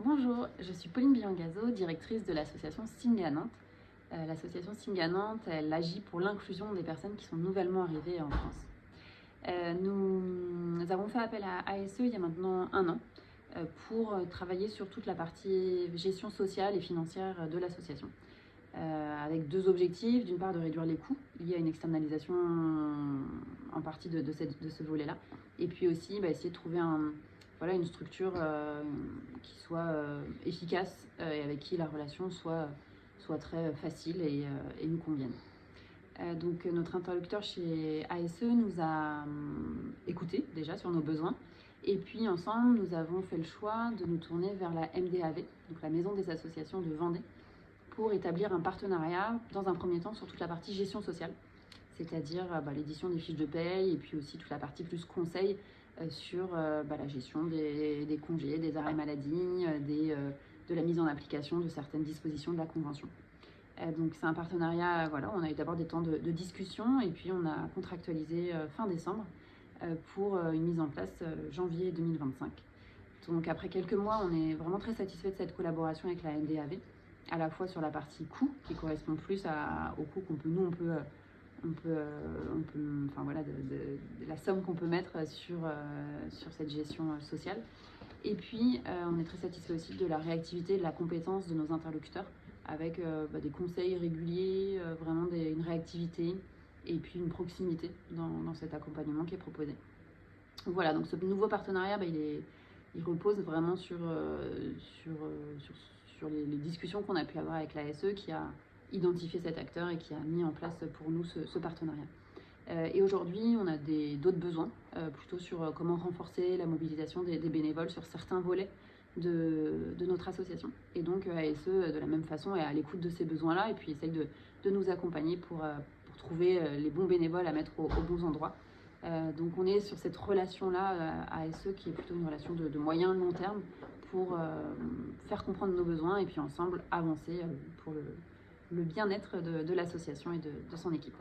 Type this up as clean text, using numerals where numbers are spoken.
Bonjour, je suis Pauline Biangazo, directrice de l'association Sting à Nantes. L'association Sting à Nantes, elle agit pour l'inclusion des personnes qui sont nouvellement arrivées en France. Nous avons fait appel à ASE il y a maintenant un an pour travailler sur toute la partie gestion sociale et financière de l'association. Avec deux objectifs, d'une part de réduire les coûts liés à une externalisation en partie de ce volet-là, et puis aussi essayer de trouver une structure qui soit efficace et avec qui la relation soit très facile et nous convienne. Donc notre interlocuteur chez ASE nous a écoutés déjà sur nos besoins, et puis ensemble nous avons fait le choix de nous tourner vers la MDAV, donc la Maison des associations de Vendée, pour établir un partenariat dans un premier temps sur toute la partie gestion sociale, c'est-à-dire l'édition des fiches de paye et puis aussi toute la partie plus conseil sur la gestion des congés, des arrêts maladie, de la mise en application de certaines dispositions de la Convention. Donc c'est un partenariat, on a eu d'abord des temps de discussion et puis on a contractualisé fin décembre pour une mise en place janvier 2025. Donc après quelques mois, on est vraiment très satisfait de cette collaboration avec la MDAV, à la fois sur la partie coût qui correspond plus au coût de la somme qu'on peut mettre sur cette gestion sociale. Et puis on est très satisfait aussi de la réactivité et de la compétence de nos interlocuteurs avec des conseils réguliers, une réactivité et puis une proximité dans cet accompagnement qui est proposé. Voilà, donc ce nouveau partenariat, il repose vraiment sur les discussions qu'on a pu avoir avec l'ASE qui a identifié cet acteur et qui a mis en place pour nous ce partenariat. Et aujourd'hui, on a d'autres besoins, plutôt sur comment renforcer la mobilisation des bénévoles sur certains volets de notre association. Et donc ASE, de la même façon, est à l'écoute de ces besoins-là et puis essaye de nous accompagner pour trouver les bons bénévoles à mettre aux bons endroits. Donc on est sur cette relation-là ASE qui est plutôt une relation de moyen long terme pour faire comprendre nos besoins et puis ensemble avancer pour le bien-être de l'association et de son équipe.